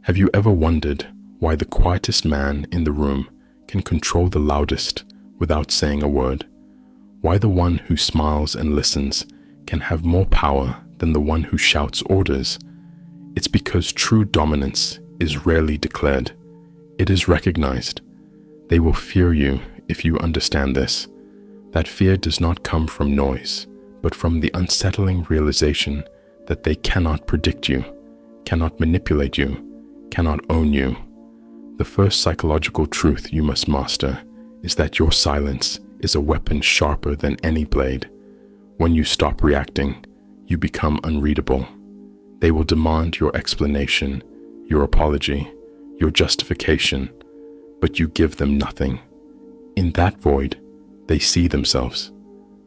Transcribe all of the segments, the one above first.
Have you ever wondered why the quietest man in the room can control the loudest without saying a word? Why the one who smiles and listens can have more power than the one who shouts orders? It's because true dominance is rarely declared. It is recognized. They will fear you if you understand this. That fear does not come from noise, but from the unsettling realization that they cannot predict you, cannot manipulate you, cannot own you. The first psychological truth you must master is that your silence is a weapon sharper than any blade. When you stop reacting, you become unreadable. They will demand your explanation, your apology, your justification, but you give them nothing. In that void, they see themselves.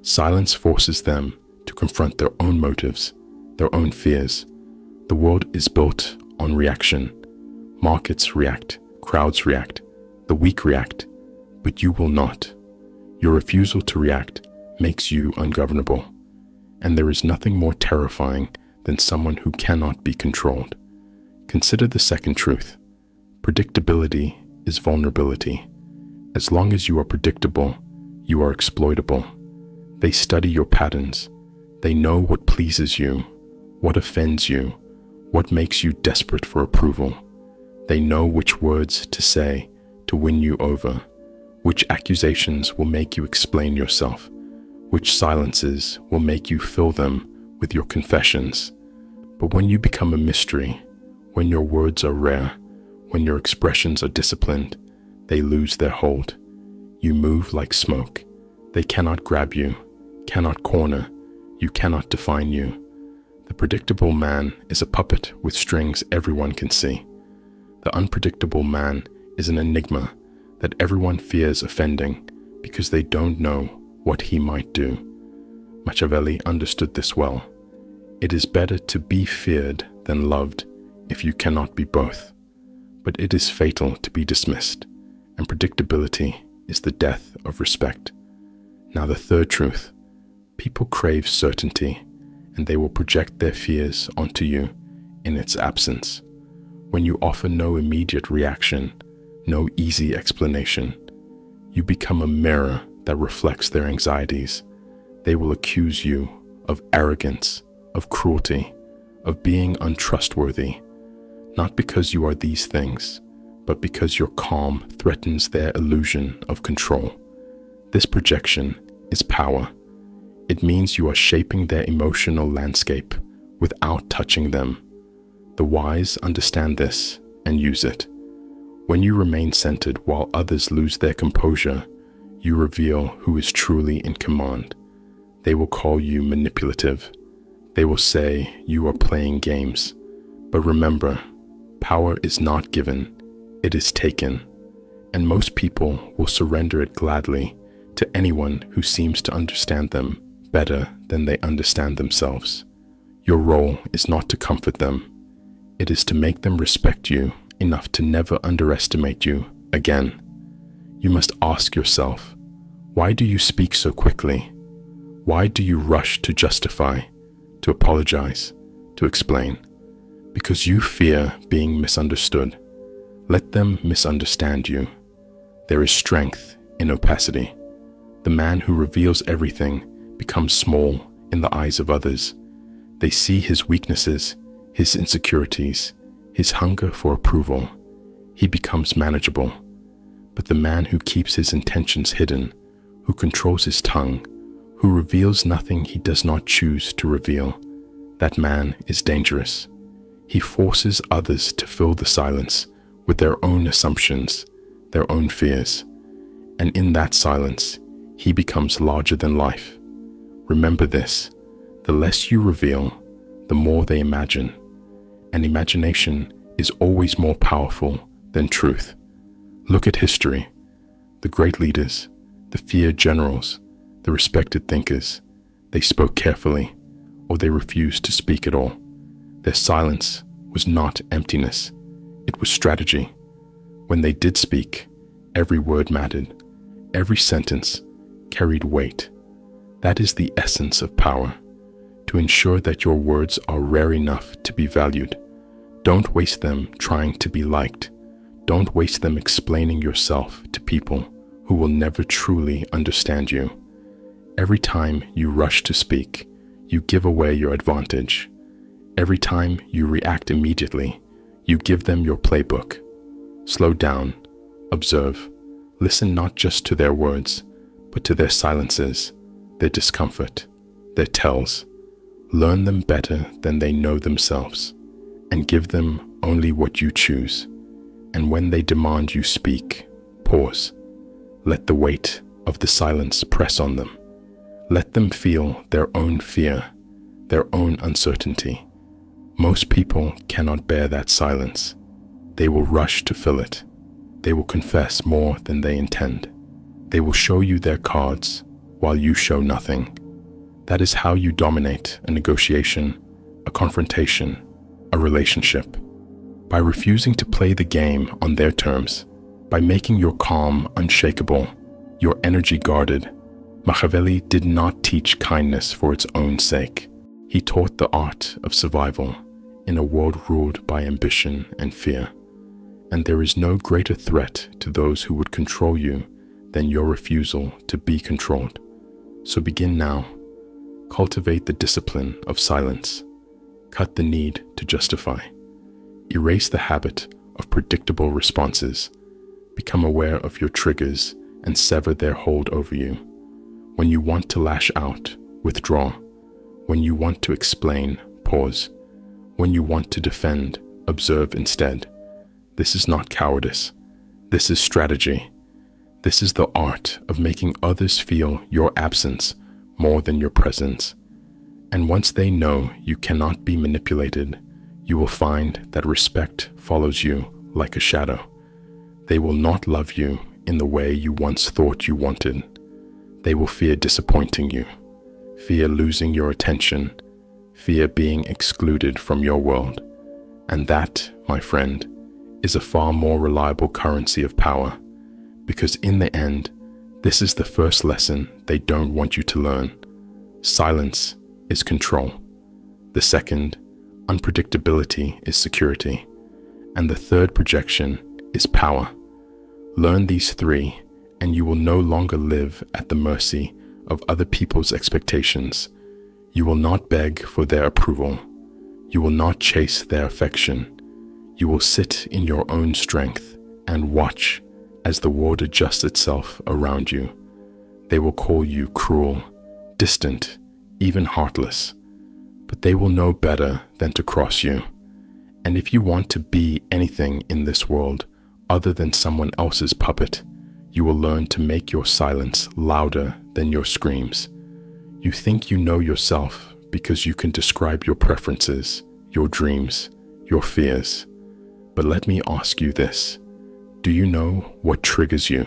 Silence forces them to confront their own motives, their own fears. The world is built on reaction. Markets react, crowds react, the weak react, but you will not. Your refusal to react makes you ungovernable, and there is nothing more terrifying than someone who cannot be controlled. Consider the second truth. Predictability is vulnerability. As long as you are predictable, you are exploitable. They study your patterns. They know what pleases you, what offends you, what makes you desperate for approval. They know which words to say to win you over, which accusations will make you explain yourself, which silences will make you fill them with your confessions. But when you become a mystery, when your words are rare, when your expressions are disciplined, they lose their hold. You move like smoke. They cannot grab you, cannot corner, you cannot define you. The predictable man is a puppet with strings everyone can see. The unpredictable man is an enigma that everyone fears offending because they don't know what he might do. Machiavelli understood this well. It is better to be feared than loved if you cannot be both. But it is fatal to be dismissed, and predictability is the death of respect. Now the third truth. People crave certainty, and they will project their fears onto you in its absence. When you offer no immediate reaction, no easy explanation, you become a mirror that reflects their anxieties. They will accuse you of arrogance, of cruelty, of being untrustworthy, not because you are these things, but because your calm threatens their illusion of control. This projection is power. It means you are shaping their emotional landscape without touching them. The wise understand this and use it. When you remain centered while others lose their composure, you reveal who is truly in command. They will call you manipulative. They will say you are playing games. But remember, power is not given, it is taken. And most people will surrender it gladly to anyone who seems to understand them better than they understand themselves. Your role is not to comfort them. It is to make them respect you enough to never underestimate you again. You must ask yourself, why do you speak so quickly? Why do you rush to justify, to apologize, to explain? Because you fear being misunderstood. Let them misunderstand you. There is strength in opacity. The man who reveals everything becomes small in the eyes of others. They see his weaknesses, his insecurities, his hunger for approval. He becomes manageable. But the man who keeps his intentions hidden, who controls his tongue, who reveals nothing he does not choose to reveal, that man is dangerous. He forces others to fill the silence with their own assumptions, their own fears. And in that silence, he becomes larger than life. Remember this, the less you reveal, the more they imagine. And imagination is always more powerful than truth. Look at history. The great leaders, the feared generals, the respected thinkers, they spoke carefully, or they refused to speak at all. Their silence was not emptiness, it was strategy. When they did speak, every word mattered. Every sentence carried weight. That is the essence of power, to ensure that your words are rare enough to be valued. Don't waste them trying to be liked. Don't waste them explaining yourself to people who will never truly understand you. Every time you rush to speak, you give away your advantage. Every time you react immediately, you give them your playbook. Slow down, observe, listen not just to their words, but to their silences, their discomfort, their tells. Learn them better than they know themselves, and give them only what you choose. And when they demand you speak, pause. Let the weight of the silence press on them. Let them feel their own fear, their own uncertainty. Most people cannot bear that silence. They will rush to fill it. They will confess more than they intend. They will show you their cards while you show nothing. That is how you dominate a negotiation, a confrontation, a relationship. By refusing to play the game on their terms, by making your calm unshakable, your energy guarded. Machiavelli did not teach kindness for its own sake. He taught the art of survival in a world ruled by ambition and fear. And there is no greater threat to those who would control you than your refusal to be controlled. So begin now. Cultivate the discipline of silence. Cut the need to justify. Erase the habit of predictable responses. Become aware of your triggers and sever their hold over you. When you want to lash out, withdraw. When you want to explain, pause. When you want to defend, observe instead. This is not cowardice. This is strategy. This is the art of making others feel your absence more than your presence. And once they know you cannot be manipulated, you will find that respect follows you like a shadow. They will not love you in the way you once thought you wanted. They will fear disappointing you, fear losing your attention, fear being excluded from your world. And that, my friend, is a far more reliable currency of power, because in the end, this is the first lesson they don't want you to learn. Silence is control. The second, unpredictability, is security. And the third projection is power. Learn these three, and you will no longer live at the mercy of other people's expectations. You will not beg for their approval. You will not chase their affection. You will sit in your own strength and watch as the world adjusts itself around you. They will call you cruel, distant, even heartless, but they will know better than to cross you. And if you want to be anything in this world other than someone else's puppet, you will learn to make your silence louder than your screams. You think you know yourself because you can describe your preferences, your dreams, your fears. But let me ask you this. Do you know what triggers you?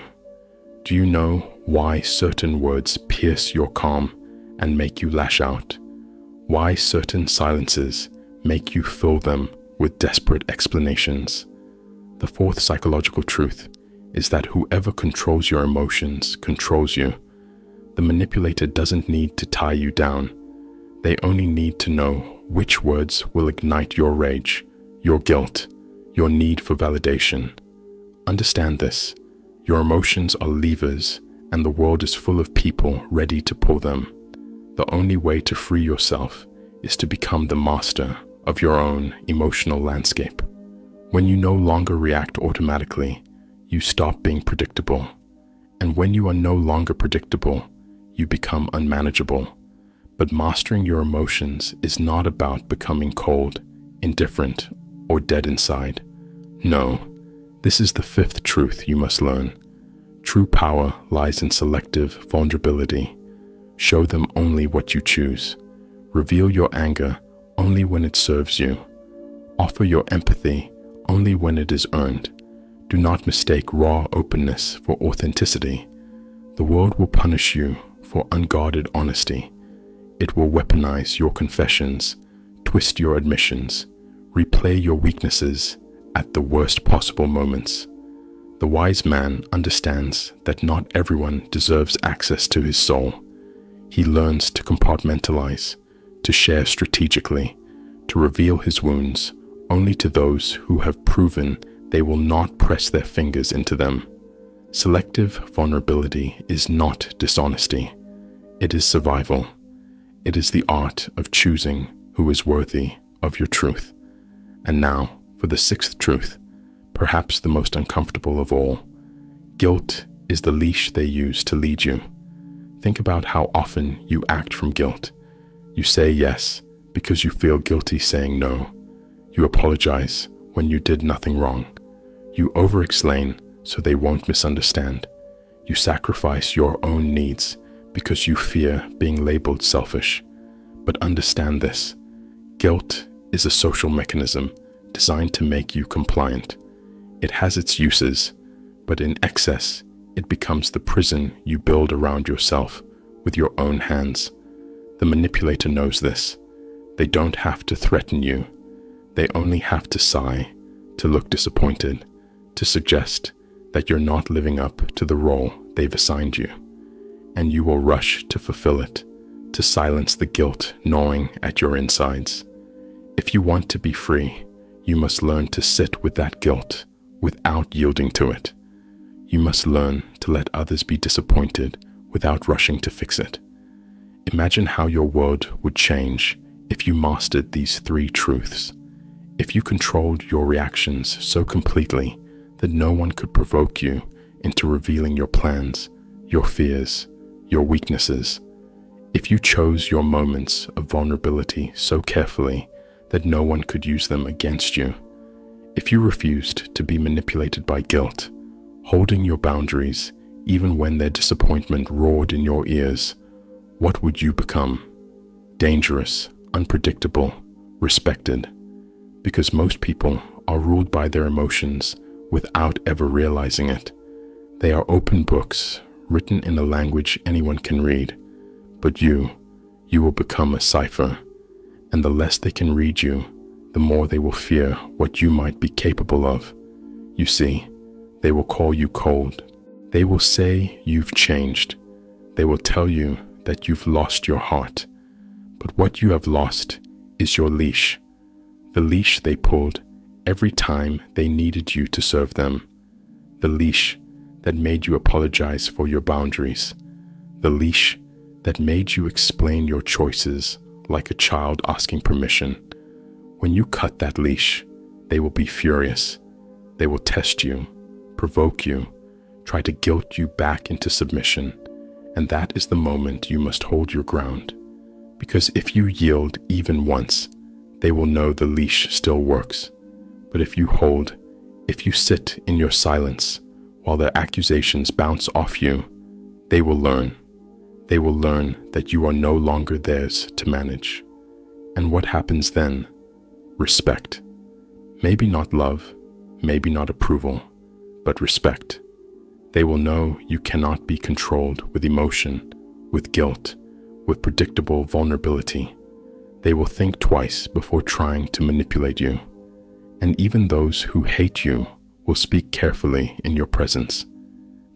Do you know why certain words pierce your calm and make you lash out? Why certain silences make you fill them with desperate explanations? The fourth psychological truth is that whoever controls your emotions controls you. The manipulator doesn't need to tie you down. They only need to know which words will ignite your rage, your guilt, your need for validation. Understand this. Your emotions are levers, and the world is full of people ready to pull them. The only way to free yourself is to become the master of your own emotional landscape. When you no longer react automatically, you stop being predictable. And when you are no longer predictable, you become unmanageable. But mastering your emotions is not about becoming cold, indifferent, or dead inside. No, this is the fifth truth you must learn. True power lies in selective vulnerability. Show them only what you choose. Reveal your anger only when it serves you. Offer your empathy only when it is earned. Do not mistake raw openness for authenticity. The world will punish you for unguarded honesty. It will weaponize your confessions, twist your admissions, replay your weaknesses at the worst possible moments. The wise man understands that not everyone deserves access to his soul. He learns to compartmentalize, to share strategically, to reveal his wounds only to those who have proven they will not press their fingers into them. Selective vulnerability is not dishonesty. It is survival. It is the art of choosing who is worthy of your truth. And now, for the sixth truth, perhaps the most uncomfortable of all. Guilt is the leash they use to lead you. Think about how often you act from guilt. You say yes because you feel guilty saying no. You apologize when you did nothing wrong. You over-explain so they won't misunderstand. You sacrifice your own needs because you fear being labeled selfish. But understand this: guilt is a social mechanism designed to make you compliant. It has its uses, but in excess, it becomes the prison you build around yourself with your own hands. The manipulator knows this. They don't have to threaten you. They only have to sigh, to look disappointed, to suggest that you're not living up to the role they've assigned you. And you will rush to fulfill it, to silence the guilt gnawing at your insides. If you want to be free, you must learn to sit with that guilt without yielding to it. You must learn to let others be disappointed without rushing to fix it. Imagine how your world would change if you mastered these three truths. If you controlled your reactions so completely that no one could provoke you into revealing your plans, your fears, your weaknesses. If you chose your moments of vulnerability so carefully that no one could use them against you. If you refused to be manipulated by guilt, holding your boundaries even when their disappointment roared in your ears, what would you become? Dangerous, unpredictable, respected. Because most people are ruled by their emotions without ever realizing it. They are open books written in a language anyone can read. But you will become a cipher. And the less they can read you, the more they will fear what you might be capable of. You see, they will call you cold. They will say you've changed. They will tell you that you've lost your heart. But what you have lost is your leash. The leash they pulled every time they needed you to serve them. The leash that made you apologize for your boundaries. The leash that made you explain your choices like a child asking permission. When you cut that leash, they will be furious. They will test you, provoke you, try to guilt you back into submission. And that is the moment you must hold your ground. Because if you yield even once, they will know the leash still works. But if you sit in your silence while their accusations bounce off you, they will learn. They will learn that you are no longer theirs to manage. And what happens then? Respect. Maybe not love, maybe not approval, but respect. They will know you cannot be controlled with emotion, with guilt, with predictable vulnerability. They will think twice before trying to manipulate you. And even those who hate you will speak carefully in your presence.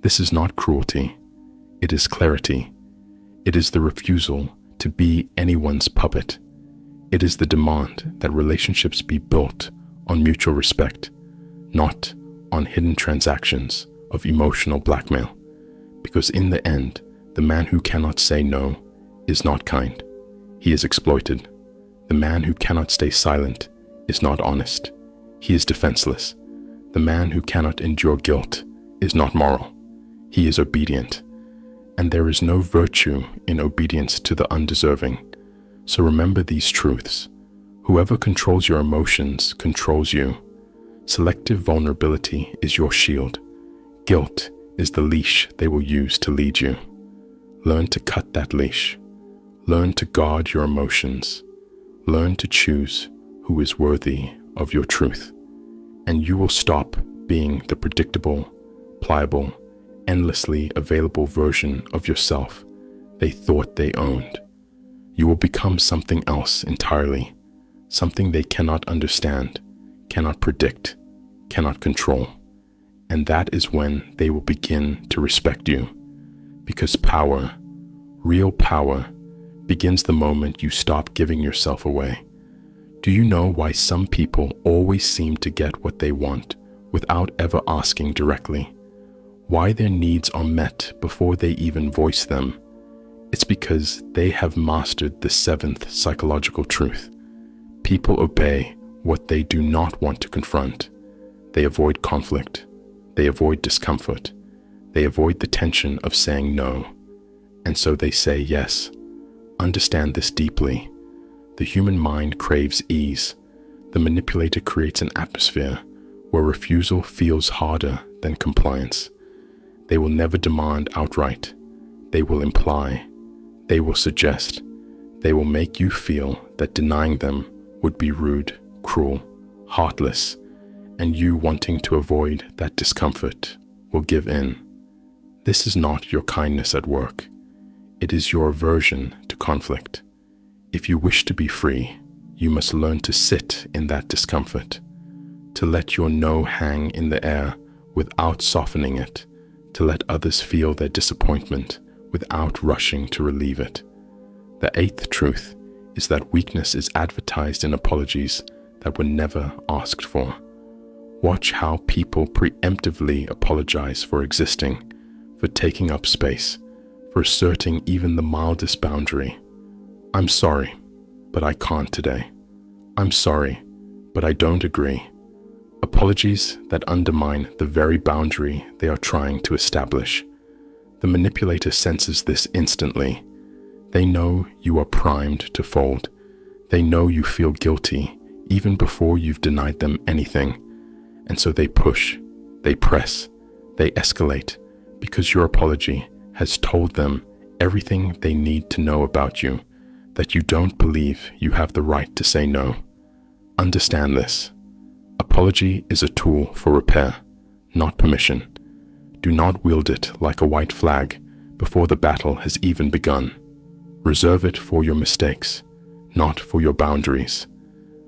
This is not cruelty. It is clarity. It is the refusal to be anyone's puppet. It is the demand that relationships be built on mutual respect, not on hidden transactions of emotional blackmail. Because in the end, the man who cannot say no is not kind. He is exploited. The man who cannot stay silent is not honest. He is defenseless. The man who cannot endure guilt is not moral. He is obedient. And there is no virtue in obedience to the undeserving. So remember these truths. Whoever controls your emotions controls you. Selective vulnerability is your shield. Guilt is the leash they will use to lead you. Learn to cut that leash. Learn to guard your emotions. Learn to choose who is worthy of your truth. And you will stop being the predictable, pliable, endlessly available version of yourself they thought they owned. You will become something else entirely, something they cannot understand, cannot predict, cannot control. And that is when they will begin to respect you. Because power, real power, begins the moment you stop giving yourself away. Do you know why some people always seem to get what they want without ever asking directly? Why their needs are met before they even voice them? It's because they have mastered the seventh psychological truth. People obey what they do not want to confront. They avoid conflict. They avoid discomfort. They avoid the tension of saying no. And so they say yes. Understand this deeply. The human mind craves ease. The manipulator creates an atmosphere where refusal feels harder than compliance. They will never demand outright. They will imply. They will suggest. They will make you feel that denying them would be rude, cruel, heartless, and you wanting to avoid that discomfort will give in. This is not your kindness at work. It is your aversion to conflict. If you wish to be free, you must learn to sit in that discomfort, to let your no hang in the air without softening it, to let others feel their disappointment without rushing to relieve it. The eighth truth is that weakness is advertised in apologies that were never asked for. Watch how people preemptively apologize for existing, for taking up space, for asserting even the mildest boundary. I'm sorry, but I can't today. I'm sorry, but I don't agree. Apologies that undermine the very boundary they are trying to establish. The manipulator senses this instantly. They know you are primed to fold. They know you feel guilty even before you've denied them anything. And so they push, they press, they escalate, because your apology has told them everything they need to know about you, that you don't believe you have the right to say no. Understand this. Apology is a tool for repair, not permission. Do not wield it like a white flag before the battle has even begun. Reserve it for your mistakes, not for your boundaries.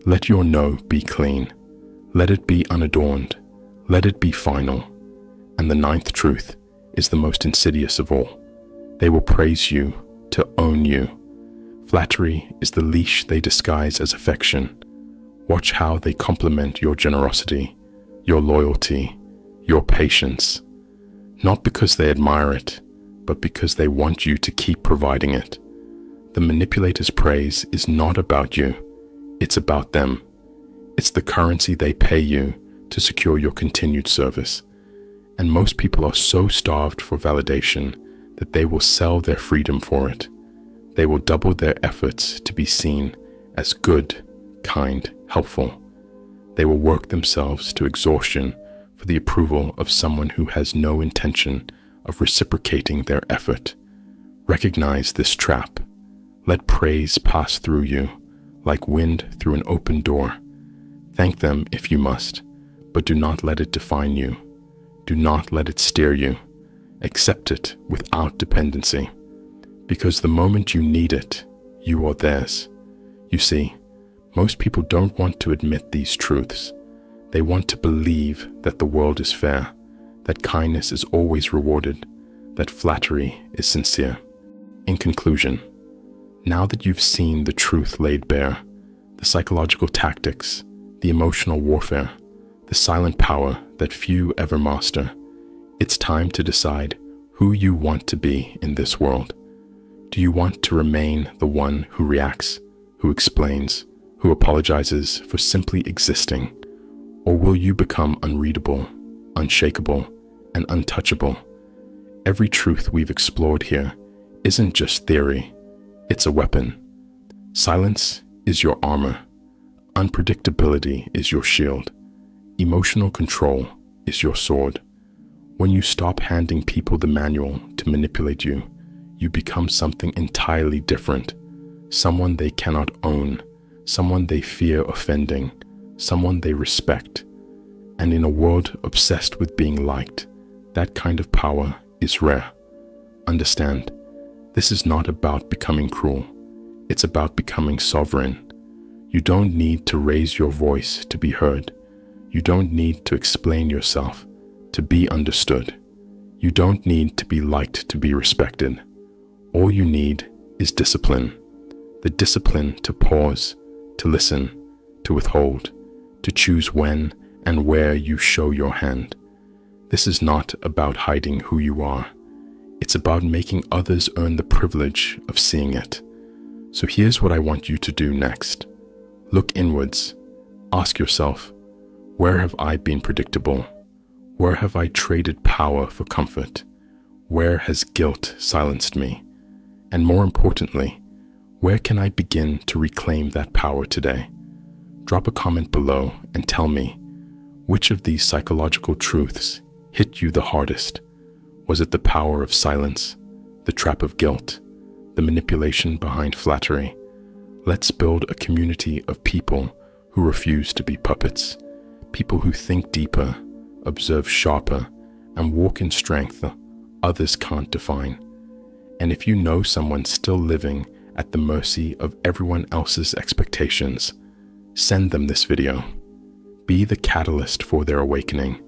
Let your no be clean. Let it be unadorned. Let it be final. And the ninth truth is the most insidious of all. They will praise you to own you. Flattery is the leash they disguise as affection. Watch how they compliment your generosity, your loyalty, your patience. Not because they admire it, but because they want you to keep providing it. The manipulator's praise is not about you. It's about them. It's the currency they pay you to secure your continued service. And most people are so starved for validation that they will sell their freedom for it. They will double their efforts to be seen as good, kind, helpful. They will work themselves to exhaustion for the approval of someone who has no intention of reciprocating their effort. Recognize this trap. Let praise pass through you, like wind through an open door. Thank them if you must, but do not let it define you. Do not let it steer you. Accept it without dependency, because the moment you need it, you are theirs. You see, most people don't want to admit these truths. They want to believe that the world is fair, that kindness is always rewarded, that flattery is sincere. In conclusion, now that you've seen the truth laid bare, the psychological tactics, the emotional warfare, the silent power that few ever master, it's time to decide who you want to be in this world. Do you want to remain the one who reacts, who explains, who apologizes for simply existing? Or will you become unreadable, unshakable, and untouchable? Every truth we've explored here isn't just theory, it's a weapon. Silence is your armor. Unpredictability is your shield. Emotional control is your sword. When you stop handing people the manual to manipulate you, you become something entirely different. Someone they cannot own, someone they fear offending, someone they respect. And in a world obsessed with being liked, that kind of power is rare. Understand, this is not about becoming cruel. It's about becoming sovereign. You don't need to raise your voice to be heard. You don't need to explain yourself to be understood. You don't need to be liked to be respected. All you need is discipline. The discipline to pause, to listen, to withhold, to choose when and where you show your hand. This is not about hiding who you are. It's about making others earn the privilege of seeing it. So here's what I want you to do next. Look inwards. Ask yourself, where have I been predictable? Where have I traded power for comfort? Where has guilt silenced me? And more importantly, where can I begin to reclaim that power today? Drop a comment below and tell me, which of these psychological truths hit you the hardest? Was it the power of silence, the trap of guilt, the manipulation behind flattery? Let's build a community of people who refuse to be puppets, people who think deeper, observe sharper, and walk in strength others can't define. And if you know someone still living at the mercy of everyone else's expectations, send them this video. Be the catalyst for their awakening,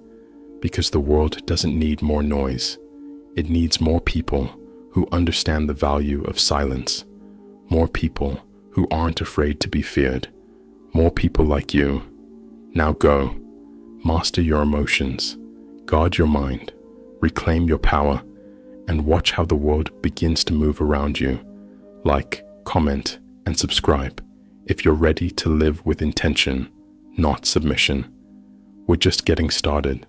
because the world doesn't need more noise. It needs more people who understand the value of silence, more people who aren't afraid to be feared, more people like you. Now go, master your emotions, guard your mind, reclaim your power, and watch how the world begins to move around you. Like, comment, and subscribe if you're ready to live with intention, not submission. We're just getting started.